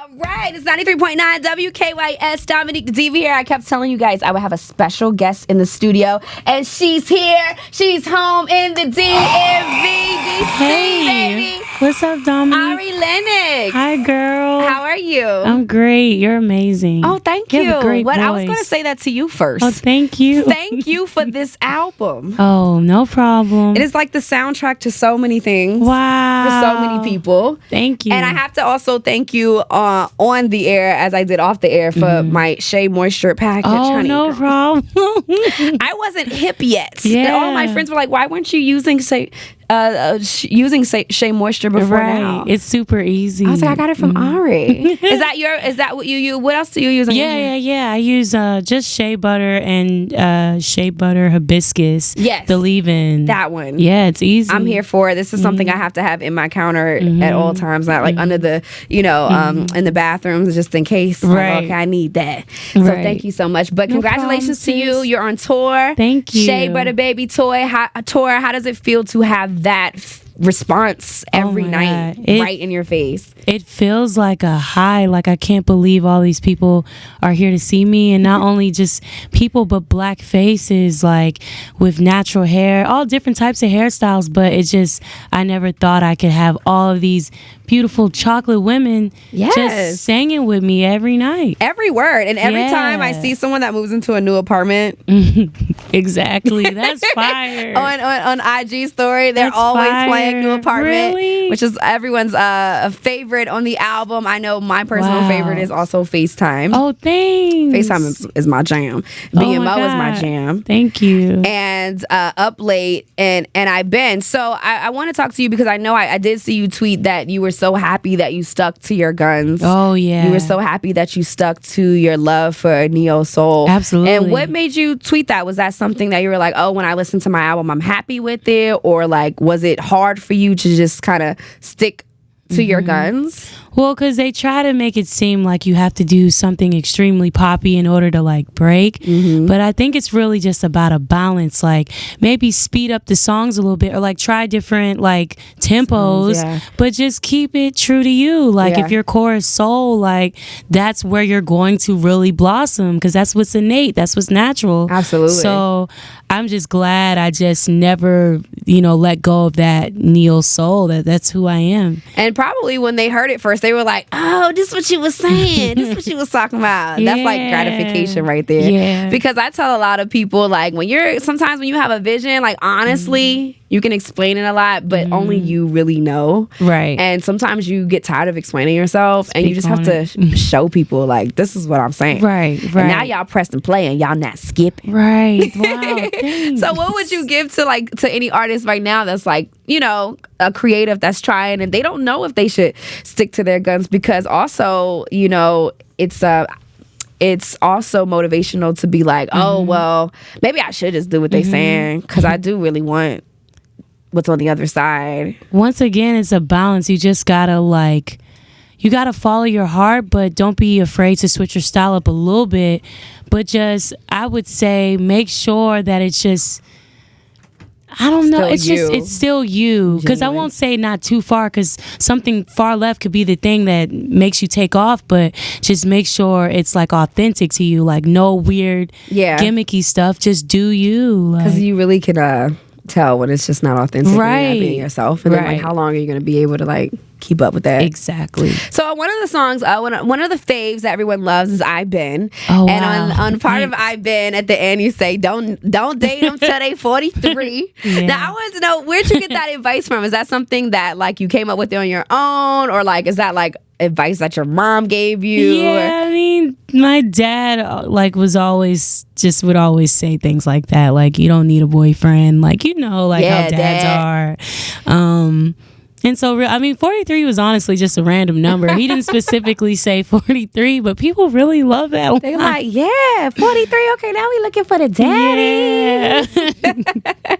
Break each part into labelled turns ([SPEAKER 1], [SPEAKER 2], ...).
[SPEAKER 1] Right, it's 93.9 WKYS. Dominique Da Diva here. I kept telling you guys I would have a special guest in the studio, and she's here. She's home in the DMV, DC, baby.
[SPEAKER 2] What's up, Dominique?
[SPEAKER 1] Ari Lennox.
[SPEAKER 2] Hi, girl.
[SPEAKER 1] How are you?
[SPEAKER 2] I'm great. You're amazing.
[SPEAKER 1] Oh, thank you.
[SPEAKER 2] You have a great voice.
[SPEAKER 1] I was going to say that to you first.
[SPEAKER 2] Oh, thank you.
[SPEAKER 1] Thank you for this album.
[SPEAKER 2] Oh, no problem.
[SPEAKER 1] It is like the soundtrack to so many things.
[SPEAKER 2] Wow.
[SPEAKER 1] For so many people.
[SPEAKER 2] Thank you.
[SPEAKER 1] And I have to also thank you on the air, as I did off the air, for my Shea Moisture package.
[SPEAKER 2] Oh,
[SPEAKER 1] honey,
[SPEAKER 2] no
[SPEAKER 1] girl.
[SPEAKER 2] problem.
[SPEAKER 1] I wasn't hip yet.
[SPEAKER 2] Yeah.
[SPEAKER 1] All my friends were like, why weren't you using Shea Moisture before now?
[SPEAKER 2] It's super easy.
[SPEAKER 1] I was like, I got it from Ari. Is that what you use? What else do you use?
[SPEAKER 2] Yeah. I use just shea butter and shea butter hibiscus.
[SPEAKER 1] Yes.
[SPEAKER 2] The leave-in.
[SPEAKER 1] That one.
[SPEAKER 2] Yeah, it's easy.
[SPEAKER 1] I'm here for it. This is something I have to have in my counter at all times, not like under the, in the bathrooms, just in case.
[SPEAKER 2] Right.
[SPEAKER 1] Like, okay, I need that. So thank you so much. But congratulations to you. You're on tour.
[SPEAKER 2] Thank you.
[SPEAKER 1] Shea Butter Baby tour. How does it feel to have that response every night right in your face?
[SPEAKER 2] It feels like a high. Like, I can't believe all these people are here to see me, and not only just people but black faces, like with natural hair, all different types of hairstyles. But it's just, I never thought I could have all of these beautiful chocolate women just singing with me every night,
[SPEAKER 1] every word, and every time I see someone that moves into a new apartment.
[SPEAKER 2] Exactly. That's fire.
[SPEAKER 1] on IG story, they're always playing New Apartment, which is everyone's favorite on the album. I know my personal favorite is also FaceTime.
[SPEAKER 2] Oh, thanks.
[SPEAKER 1] FaceTime is my jam. BMO is my jam.
[SPEAKER 2] Thank you.
[SPEAKER 1] And Up Late and I've Been. So I want to talk to you because I know I did see you tweet that you were so happy that you stuck to your guns.
[SPEAKER 2] Oh, yeah.
[SPEAKER 1] You were so happy that you stuck to your love for neo soul.
[SPEAKER 2] Absolutely.
[SPEAKER 1] And what made you tweet that? Was that something that you were like, oh, when I listen to my album, I'm happy with it? Or like, was it hard for you to just kind of stick to your guns?
[SPEAKER 2] Well, because they try to make it seem like you have to do something extremely poppy in order to like break. But I think it's really just about a balance. Like, maybe speed up the songs a little bit, or like try different like tempos, but just keep it true to you. Like, if your core is soul, like that's where you're going to really blossom, because that's what's innate, that's what's natural.
[SPEAKER 1] Absolutely.
[SPEAKER 2] So I'm just glad I just never, let go of that neo soul. That's who I am.
[SPEAKER 1] And probably when they heard it first, they were like, oh, this is what she was saying. This is what she was talking about. That's like gratification right there.
[SPEAKER 2] Yeah.
[SPEAKER 1] Because I tell a lot of people, like, sometimes when you have a vision, like, honestly, you can explain it a lot, but only you really know.
[SPEAKER 2] Right.
[SPEAKER 1] And sometimes you get tired of explaining yourself, and you just have to show people, like, this is what I'm saying.
[SPEAKER 2] Right.
[SPEAKER 1] And now y'all pressing play and y'all not skipping.
[SPEAKER 2] Right. Wow. Thanks.
[SPEAKER 1] So what would you give to any artist right now that's like, a creative that's trying and they don't know if they should stick to their guns? Because also, it's also motivational to be like, oh, well, maybe I should just do what they saying, because I do really want what's on the other side.
[SPEAKER 2] Once again, it's a balance. You just gotta you gotta follow your heart, but don't be afraid to switch your style up a little bit. But just, I would say, make sure that it's just, I don't know. It's still you. Because I won't say not too far, because something far left could be the thing that makes you take off. But just make sure it's like authentic to you. Like, no weird gimmicky stuff. Just do you.
[SPEAKER 1] Because you really can tell when it's just not authentic.
[SPEAKER 2] Right.
[SPEAKER 1] And you're not being yourself. And then like, how long are you going to be able to like keep up with that?
[SPEAKER 2] Exactly.
[SPEAKER 1] So one of the songs, one of the faves that everyone loves is I've Been.
[SPEAKER 2] Oh,
[SPEAKER 1] and
[SPEAKER 2] wow.
[SPEAKER 1] on part of I've Been, at the end you say, don't date them till they 43. Now I want to know, where'd you get that advice from? Is that something that like you came up with on your own, or like is that like advice that your mom gave you?
[SPEAKER 2] Yeah, I mean, my dad would always say things like that, like, you don't need a boyfriend, like, how dads are. And so, 43 was honestly just a random number. He didn't specifically say 43, but people really love that.
[SPEAKER 1] They're like, 43. Okay, now we looking for the daddy.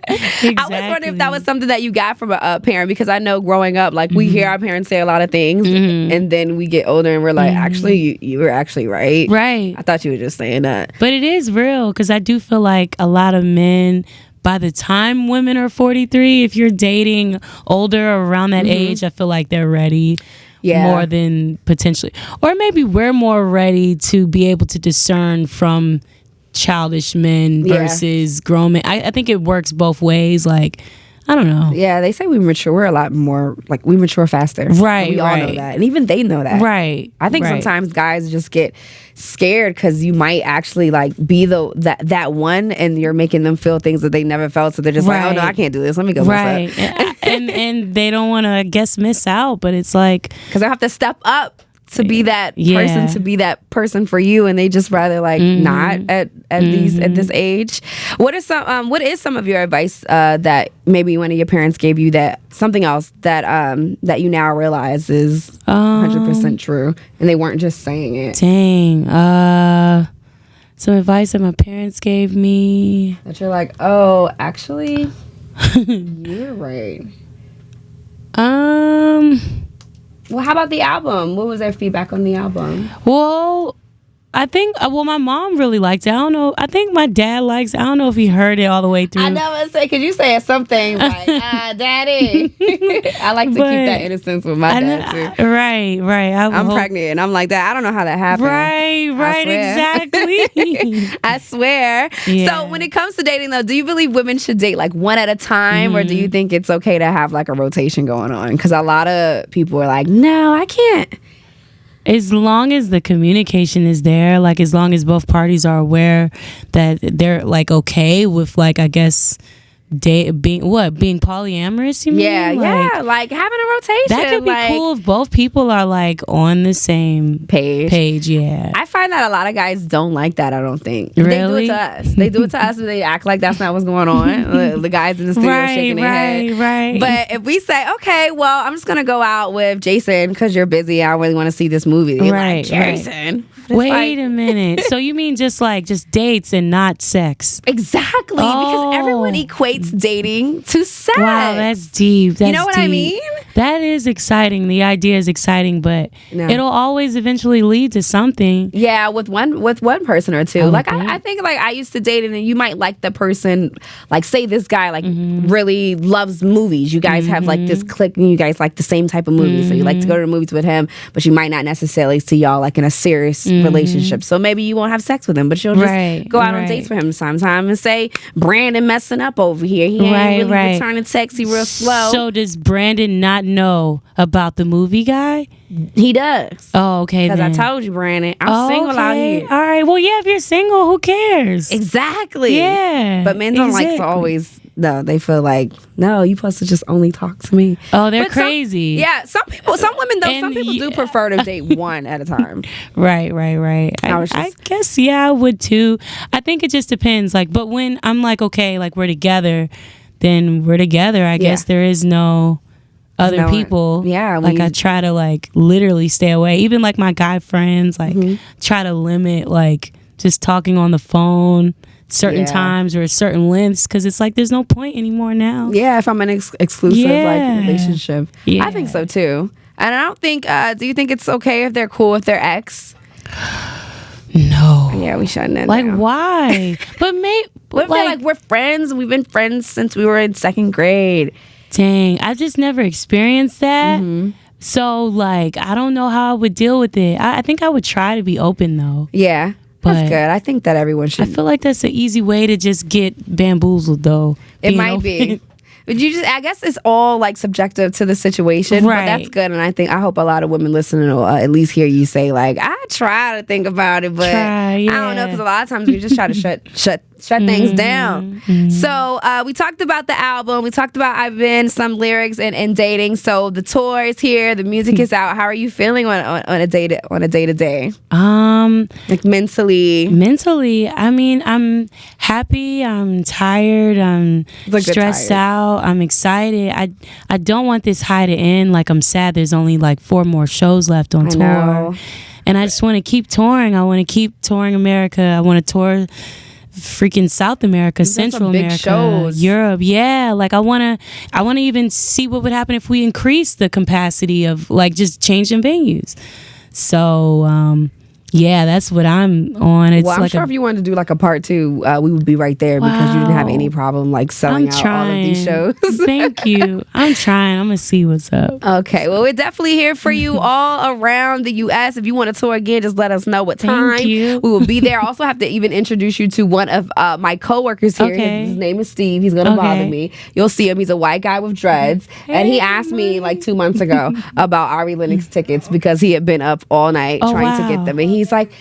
[SPEAKER 2] Exactly.
[SPEAKER 1] I was wondering if that was something that you got from a parent, because I know growing up, like, we hear our parents say a lot of things, and then we get older and we're like, actually, you were actually right.
[SPEAKER 2] Right.
[SPEAKER 1] I thought you were just saying that.
[SPEAKER 2] But it is real, because I do feel like a lot of men, by the time women are 43, if you're dating older or around that age, I feel like they're ready. more than potentially, or maybe we're more ready to be able to discern from childish men versus grown men. I think it works both ways. Like, I don't know.
[SPEAKER 1] Yeah, they say we mature. We're a lot more, like, we mature faster.
[SPEAKER 2] Right,
[SPEAKER 1] we all know that. And even they know that.
[SPEAKER 2] Right.
[SPEAKER 1] I think sometimes guys just get scared because you might actually, like, be that one, and you're making them feel things that they never felt. So they're just like, oh, no, I can't do this. Let me go
[SPEAKER 2] myself. and they don't want to, I guess, miss out. But it's like...
[SPEAKER 1] Because they have to step up to be that person, to be that person for you, and they just rather like not at this age. What is some of your advice that maybe one of your parents gave you, that something else that you now realize is 100% true, and they weren't just saying it?
[SPEAKER 2] Dang. Some advice that my parents gave me
[SPEAKER 1] that you're like, oh, actually, you're right. Well, how about the album? What was their feedback on the album?
[SPEAKER 2] Well, I think, my mom really liked it. I don't know. I think my dad likes it. I don't know if he heard it all the way through.
[SPEAKER 1] I never say, because you say something like, Daddy. I like to keep that innocence with my dad, too.
[SPEAKER 2] Right.
[SPEAKER 1] I'm pregnant, and I'm like that. I don't know how that happened.
[SPEAKER 2] Right, exactly.
[SPEAKER 1] I swear. Yeah. So when it comes to dating, though, do you believe women should date, like, one at a time, or do you think it's okay to have, like, a rotation going on? Because a lot of people are like, no, I can't.
[SPEAKER 2] As long as the communication is there, like, as long as both parties are aware that they're, like, okay with, like, I guess, being polyamorous, you mean?
[SPEAKER 1] Yeah, like having a rotation.
[SPEAKER 2] That could be cool if both people are, like, on the same page. Yeah,
[SPEAKER 1] I find that a lot of guys don't like that. I don't think.
[SPEAKER 2] Really?
[SPEAKER 1] They do it to us and they act like that's not what's going on. The guys in the studio shaking their head.
[SPEAKER 2] Right.
[SPEAKER 1] But if we say, okay, well, I'm just gonna go out with Jason because you're busy, I really want to see this movie. They're like, Jason.
[SPEAKER 2] Wait a minute. So you mean just dates and not sex?
[SPEAKER 1] Exactly, because everyone equates dating to sex.
[SPEAKER 2] Wow, that's deep.
[SPEAKER 1] You know what I mean?
[SPEAKER 2] That is exciting. The idea is exciting, but it'll always eventually lead to something.
[SPEAKER 1] Yeah, with one person or two. I think like I used to date, and you might like the person, like say this guy like really loves movies. You guys have like this clique, and you guys like the same type of movies. So you like to go to the movies with him, but you might not necessarily see y'all like in a serious relationship. So maybe you won't have sex with him, but you'll just go out on dates with him sometime and say, Brandon messing up over here. He ain't really returning text. He real slow.
[SPEAKER 2] So does Brandon not know about the movie guy?
[SPEAKER 1] He does.
[SPEAKER 2] Oh, okay.
[SPEAKER 1] Because I told you, Brandon, I'm single out here.
[SPEAKER 2] All right. Well, yeah, if you're single, who cares?
[SPEAKER 1] Exactly.
[SPEAKER 2] Yeah.
[SPEAKER 1] But men don't like to always. No, they feel like, no, you supposed to just only talk to me.
[SPEAKER 2] Oh, they're crazy.
[SPEAKER 1] Some women though, some people do prefer to date one at a time.
[SPEAKER 2] Right. I guess, I would too. I think it just depends. Like, but when I'm like, okay, like we're together, then we're together. I guess there is no other people. Like I try to like literally stay away. Even like my guy friends, like try to limit like just talking on the phone certain times or certain lengths, because it's like there's no point anymore now. Yeah,
[SPEAKER 1] if I'm an exclusive like relationship. Yeah. I think so too. And I don't think, do you think it's okay if they're cool with their ex?
[SPEAKER 2] No.
[SPEAKER 1] Yeah, we shutting that
[SPEAKER 2] like
[SPEAKER 1] down.
[SPEAKER 2] Why? But maybe
[SPEAKER 1] like we're friends. We've been friends since we were in second grade.
[SPEAKER 2] Dang, I just never experienced that. So like I don't know how I would deal with it. I think I would try to be open though.
[SPEAKER 1] Yeah. That's good. I think that everyone should.
[SPEAKER 2] I feel like that's an easy way to just get bamboozled, though.
[SPEAKER 1] It might be. But I guess it's all like subjective to the situation. Right. But that's good. And I hope a lot of women listening will at least hear you say, like, I try to think about it, but I don't know, because a lot of times we just try to shut things down. So we talked about the album. We talked about I've Been, some lyrics and dating. So the tour is here. The music is out. How are you feeling on a day to day? Like mentally, I mean, I'm happy. I'm tired. I'm stressed out.
[SPEAKER 2] I'm excited. I don't want this high to end. Like I'm sad. There's only like 4 more shows left on tour,
[SPEAKER 1] know.
[SPEAKER 2] And I just want to keep touring. I want to keep touring America. I want to tour freaking South America, Central America,
[SPEAKER 1] shows.
[SPEAKER 2] Europe. Yeah, like I want to even see what would happen if we increase the capacity of like just changing venues. So Yeah, that's what I'm on. It's
[SPEAKER 1] well, I'm
[SPEAKER 2] like
[SPEAKER 1] sure if you wanted to do like a part 2, we would be right there because you didn't have any problem like selling out all of these shows.
[SPEAKER 2] Thank you. I'm trying. I'm gonna see what's up.
[SPEAKER 1] Okay, well, we're definitely here for you all around the U.S. If you want to tour again, just let us know what time.
[SPEAKER 2] Thank you.
[SPEAKER 1] We will be there. I also have to even introduce you to one of my coworkers here.
[SPEAKER 2] Okay.
[SPEAKER 1] His name is Steve. He's gonna bother me. You'll see him. He's a white guy with dreads, and he asked me like 2 months ago about Ari Lennox tickets because he had been up all night trying to get them, and he's like,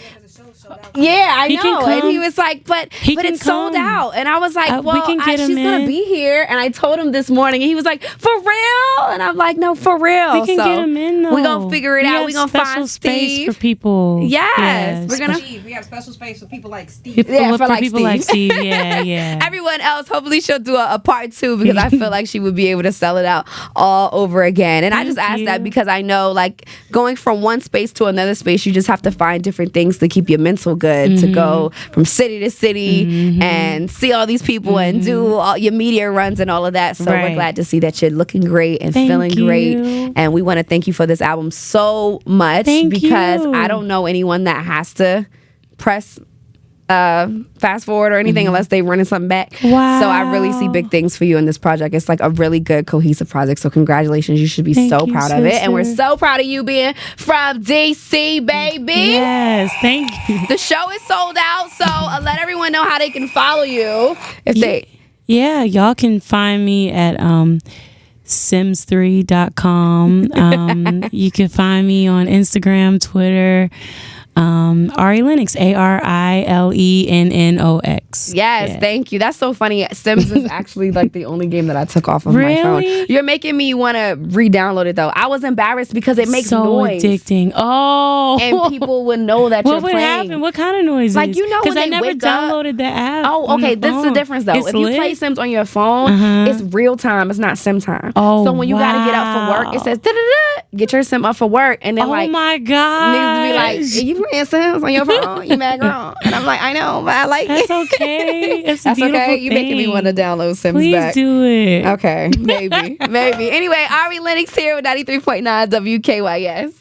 [SPEAKER 1] yeah, I know. And he was like, but it's sold out. And I was like, well, she's going to be here. And I told him this morning, and he was like, for real? And I'm like, no, for real.
[SPEAKER 2] We can get him in, though.
[SPEAKER 1] We're going to figure it out. We're going to find
[SPEAKER 2] space
[SPEAKER 1] Steve.
[SPEAKER 2] for people.
[SPEAKER 1] Yes. We're gonna.
[SPEAKER 3] We have special space for people like Steve.
[SPEAKER 1] For
[SPEAKER 2] people like Steve. Yeah.
[SPEAKER 1] Everyone else, hopefully she'll do a part 2 because I feel like she would be able to sell it out all over again. And I just asked that because I know like going from one space to another space, you just have to find different things to keep your mental good, to go from city to city and see all these people and do all your media runs and all of that. So we're glad to see that you're looking great and feeling great. And we want to thank you for this album so much because I don't know anyone that has to press fast forward or anything unless they running something back.
[SPEAKER 2] Wow.
[SPEAKER 1] So I really see big things for you in this project. It's like a really good cohesive project. So congratulations. You should be so proud of it. And we're so proud of you being from DC, baby.
[SPEAKER 2] Yes, thank you.
[SPEAKER 1] The show is sold out. So let everyone know how they can follow you if they.
[SPEAKER 2] Yeah, y'all can find me at sims3.com. You can find me on Instagram, Twitter. Ari Lennox, ARILENNOX.
[SPEAKER 1] Yes, thank you. That's so funny. Sims is actually like the only game that I took off of my phone. You're making me want to re-download it though. I was embarrassed because it makes noise.
[SPEAKER 2] So addicting. Oh.
[SPEAKER 1] And people would know that you're playing.
[SPEAKER 2] What would happen? What kind of noise?
[SPEAKER 1] Like, you know,
[SPEAKER 2] because
[SPEAKER 1] when
[SPEAKER 2] I never downloaded the app.
[SPEAKER 1] Oh, okay. This is the difference though. If you play Sims on your phone, it's real time. It's not sim time.
[SPEAKER 2] Oh,
[SPEAKER 1] so when you gotta get up for work, it says da-da-da, get your sim up for work, and then
[SPEAKER 2] oh
[SPEAKER 1] like,
[SPEAKER 2] my god,
[SPEAKER 1] niggas be like, are you playing Sims on your phone? You mad girl? And I'm like, I know, but I like
[SPEAKER 2] That's
[SPEAKER 1] it.
[SPEAKER 2] okay. It's
[SPEAKER 1] That's okay. You making me want to download Sims back.
[SPEAKER 2] Please do it.
[SPEAKER 1] Okay, maybe. Anyway, Ari Lennox here with 93.9 WKYS.